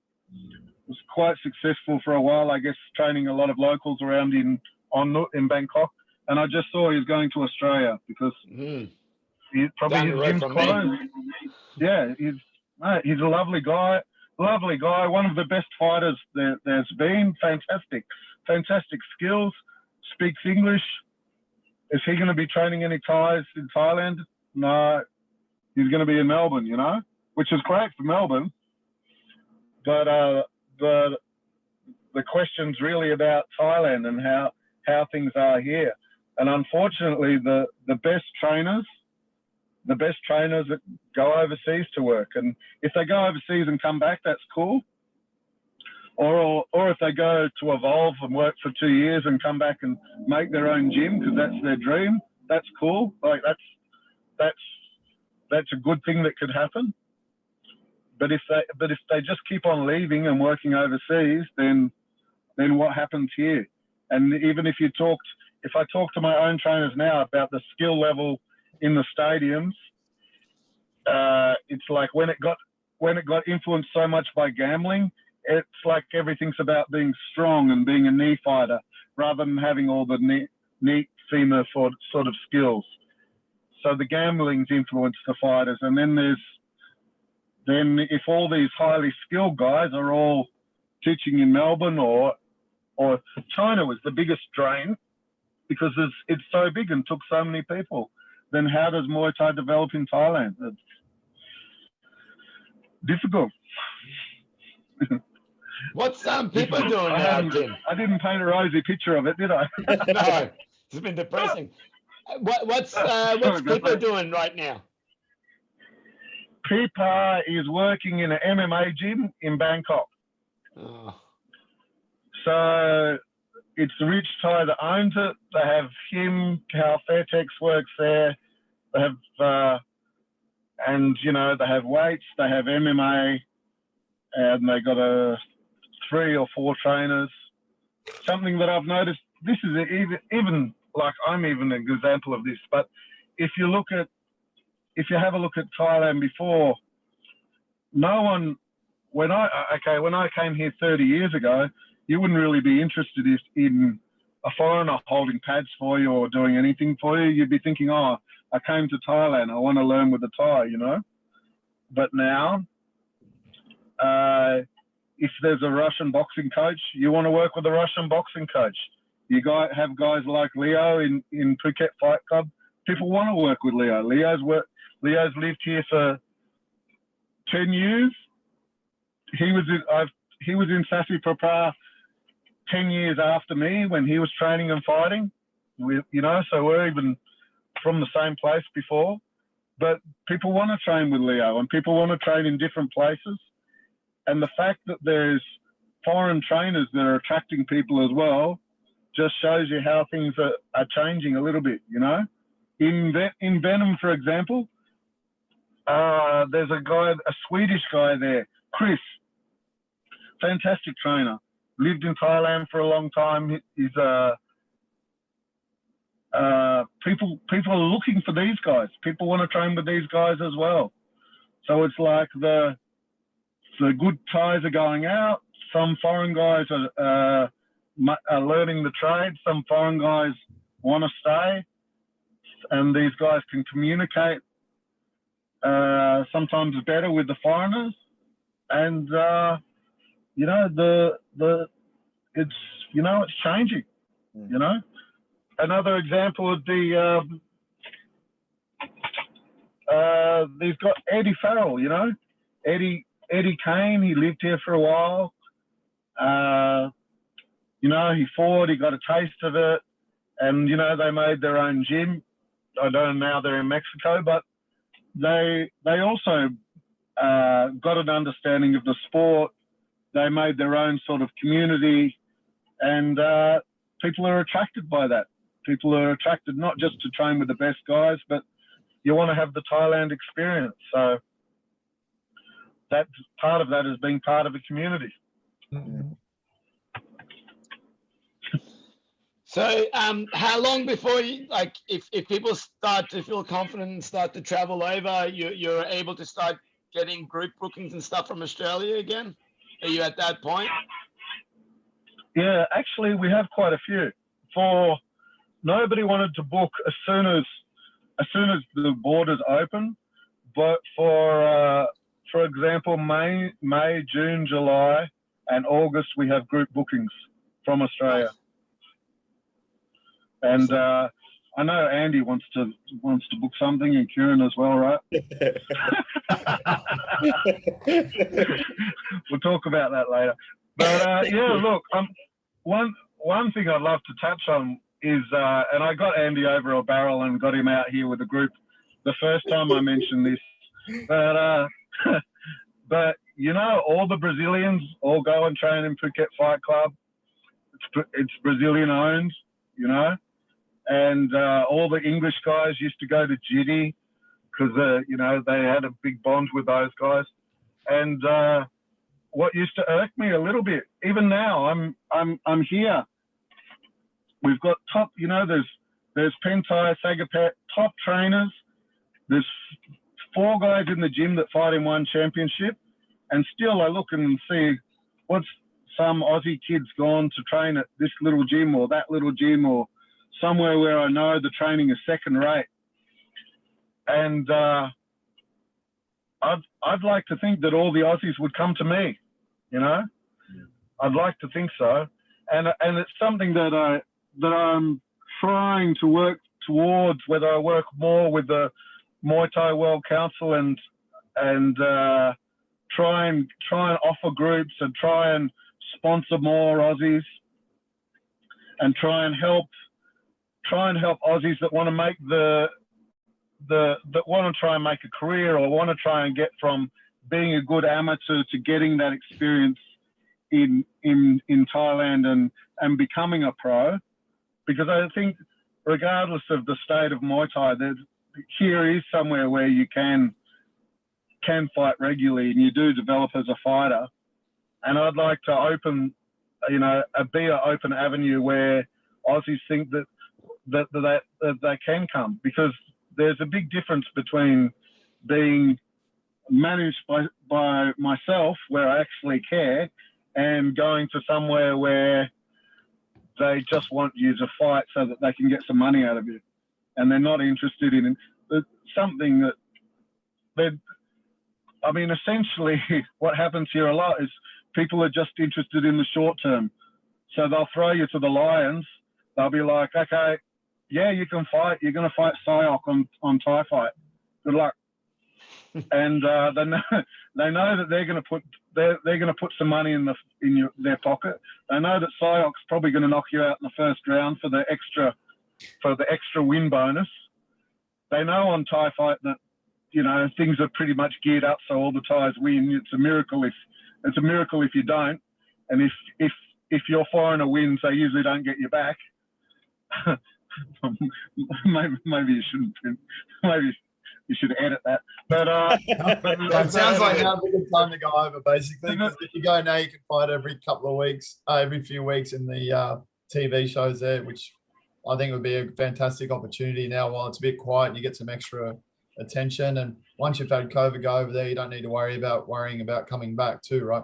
Was quite successful for a while, I guess, training a lot of locals around in Bangkok. And I just saw he's going to Australia because probably his gym's closed. Yeah, he's a lovely guy. One of the best fighters there's been. Fantastic skills. Speaks English. Is he going to be training any Thais in Thailand? No, he's going to be in Melbourne, you know, which is great for Melbourne. But the question's really about Thailand and how things are here. And unfortunately, the best trainers that go overseas to work. And if they go overseas and come back, that's cool. Or if they go to Evolve and work for 2 years and come back and make their own gym because that's their dream, that's cool. Like that's a good thing that could happen. But if they just keep on leaving and working overseas, then what happens here? And even if I talk to my own trainers now about the skill level in the stadiums, it's like when it got influenced so much by gambling, it's like everything's about being strong and being a knee fighter rather than having all the neat femur sort of skills. So the gambling's influenced the fighters, and then if all these highly skilled guys are all teaching in Melbourne or China was the biggest drain because it's so big and took so many people, then how does Muay Thai develop in Thailand? It's difficult. What's people doing now, Tim? I didn't paint a rosy picture of it, did I? No, it's been depressing. What's people doing right now? Pipa is working in an MMA gym in Bangkok. Oh. So it's Rich Thai that owns it. They have him, Cal Fairtex works there. They have, and you know, they have weights, they have MMA, and they got 3 or 4 trainers. Something that I've noticed, this is even like I'm even an example of this, but if you have a look at Thailand before, no one, when I came here 30 years ago, you wouldn't really be interested in a foreigner holding pads for you or doing anything for you. You'd be thinking, oh, I came to Thailand, I want to learn with a Thai, you know. But now, if there's a Russian boxing coach, you want to work with a Russian boxing coach. You have guys like Leo in Phuket Fight Club. People want to work with Leo. Leo's lived here for 10 years. He was in Sasi Prapar 10 years after me when he was training and fighting. So we're even from the same place before. But people want to train with Leo and people want to train in different places. And the fact that there's foreign trainers that are attracting people as well just shows you how things are changing a little bit, you know. In Venom, for example, there's a Swedish guy there, Chris, fantastic trainer, lived in Thailand for a long time. He's people are looking for these guys. People want to train with these guys as well. So it's like the good Thais are going out. Some foreign guys are learning the trade. Some foreign guys want to stay, and these guys can communicate sometimes better with the foreigners. And it's changing. You know, another example would be They've got Eddie Farrell, you know, Eddie Kane. He lived here for a while. You know, he fought. He got a taste of it, and you know, they made their own gym. I don't know, now they're in Mexico, but they also got an understanding of the sport. They made their own sort of community, and people are attracted by that. People are attracted not just to train with the best guys, but you want to have the Thailand experience. So that's part of that, is being part of a community. So how long before you, like, if people start to feel confident and start to travel over, you're able to start getting group bookings and stuff from Australia again? Are you at that point? Yeah, actually, we have quite a few. Nobody wanted to book as soon as the borders open, but for example, May, June, July, and August, we have group bookings from Australia. Nice. And I know Andy wants to book something, and Kieran as well, right? We'll talk about that later. But yeah, look, one thing I'd love to touch on is, and I got Andy over a barrel and got him out here with a group the first time I mentioned this, but you know, all the Brazilians all go and train in Phuket Fight Club. It's Brazilian owned, you know, and all the English guys used to go to Jitty because you know, they had a big bond with those guys. And what used to irk me a little bit, even now, I'm here. We've got top, you know, there's Pentai, Sagapet, top trainers. There's 4 guys in the gym that fight in one championship, and still I look and see what's some Aussie kids gone to train at this little gym or that little gym or somewhere where I know the training is second rate. And I'd like to think that all the Aussies would come to me, you know. I'd like to think so, and it's something that I'm trying to work towards, whether I work more with the Muay Thai World Council and try and offer groups and try and sponsor more Aussies, and try and help Aussies that want to make that want to try and make a career, or want to try and get from being a good amateur to getting that experience in Thailand and becoming a pro. Because I think regardless of the state of Muay Thai, here is somewhere where you can fight regularly and you do develop as a fighter. And I'd like to open, you know, be an open avenue where Aussies think that they can come, because there's a big difference between being managed by myself, where I actually care, and going to somewhere where they just want you to fight so that they can get some money out of you, and they're not interested in something that I mean, essentially what happens here a lot is people are just interested in the short term. So they'll throw you to the lions. They'll be like, okay, yeah, you can fight. You're going to fight Sayok on Thai Fight. Good luck. And they know that they're going to put some money in their pocket. They know that Sayok's probably going to knock you out in the first round for the extra win bonus. They know on Thai Fight that, you know, things are pretty much geared up so all the Thais win. It's a miracle if you don't. And if your foreigner wins, they usually don't get you back. maybe you shouldn't. Maybe you should edit that. But it sounds like now's a good time to go over, basically. Because if you go now, you can fight every couple of weeks, every few weeks in the TV shows there, which I think would be a fantastic opportunity now while it's a bit quiet and you get some extra attention. And once you've had COVID go over there, you don't need to worrying about coming back too, right?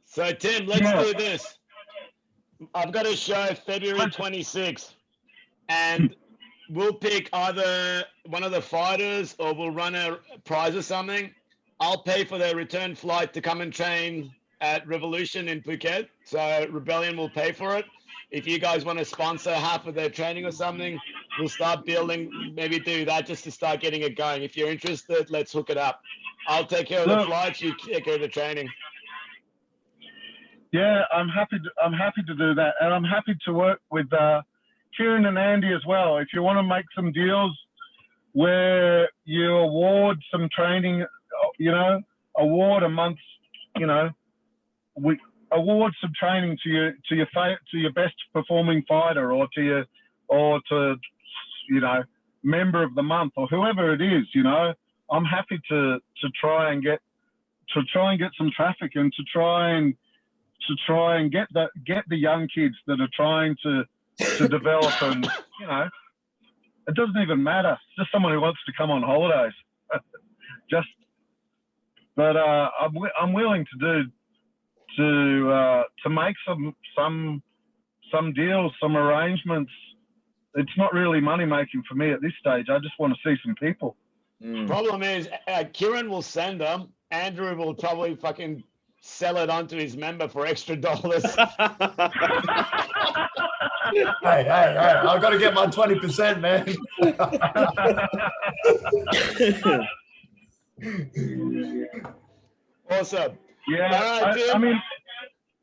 So Tim, let's do this. I've got a show February 26th, and we'll pick either one of the fighters or we'll run a prize or something. I'll pay for their return flight to come and train at Revolution in Phuket. So Rebellion will pay for it. If you guys want to sponsor half of their training or something, we'll start building. Maybe do that just to start getting it going. If you're interested, let's hook it up. I'll take care of the flights. You take care of the training. Yeah, I'm happy to do that, and I'm happy to work with Kieran and Andy as well. If you want to make some deals where you award some training, award a month, we award some training to your best performing fighter, or to member of the month, or whoever it is. I'm happy to try and get some traffic, and to try and get the young kids that are trying to develop, and it doesn't even matter. It's just someone who wants to come on holidays. I'm willing to make some deals, some arrangements. It's not really money making for me at this stage. I just want to see some people. Problem is, Kieran will send them. Andrew will probably fucking sell it onto his member for extra dollars. Hey, I've got to get my 20%, man. Awesome. Yeah, All right, Jim. I mean,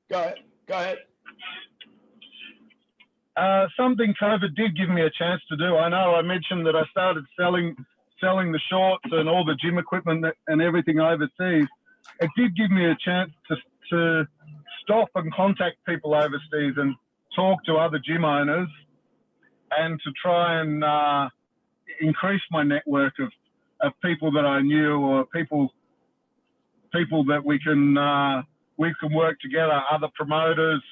go ahead. Something COVID did give me a chance to do. I know I mentioned that I started selling the shorts and all the gym equipment and everything overseas. It did give me a chance to stop and contact people overseas and talk to other gym owners, and to try and increase my network of people that I knew, or people that we can work together, other promoters,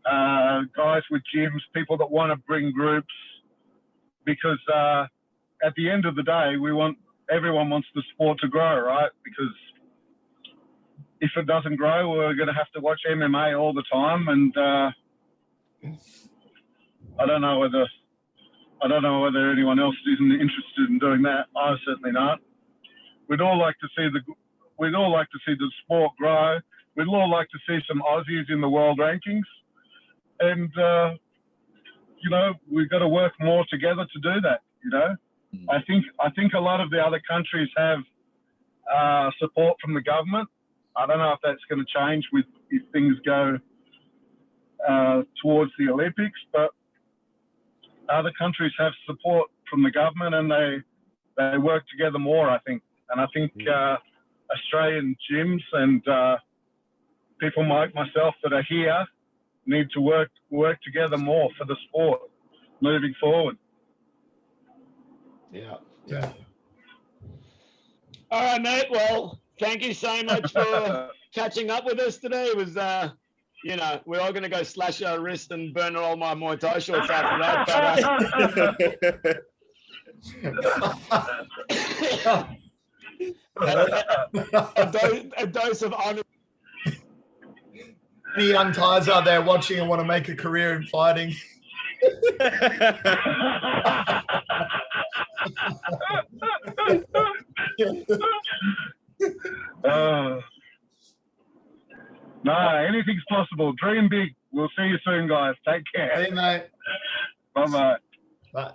guys with gyms, people that want to bring groups, because at the end of the day, everyone wants the sport to grow, right? Because if it doesn't grow, we're going to have to watch MMA all the time, and I don't know whether anyone else isn't interested in doing that. I'm certainly not. We'd all like to see the sport grow. We'd all like to see some Aussies in the world rankings, and we've got to work more together to do that. I think a lot of the other countries have support from the government. I don't know if that's going to change if things go towards the Olympics, but other countries have support from the government, and they work together more, I think. And I think Australian gyms and people like myself that are here need to work together more for the sport moving forward. Yeah. All right, mate. Well, thank you so much for catching up with us today. It was, we're all going to go slash our wrist and burn all my Muay Thai shorts after that. A dose of honor. Any young Thais out there watching and want to make a career in fighting? No, anything's possible. Dream big. We'll see you soon, guys. Take care. Hey, mate. Bye-bye. Bye.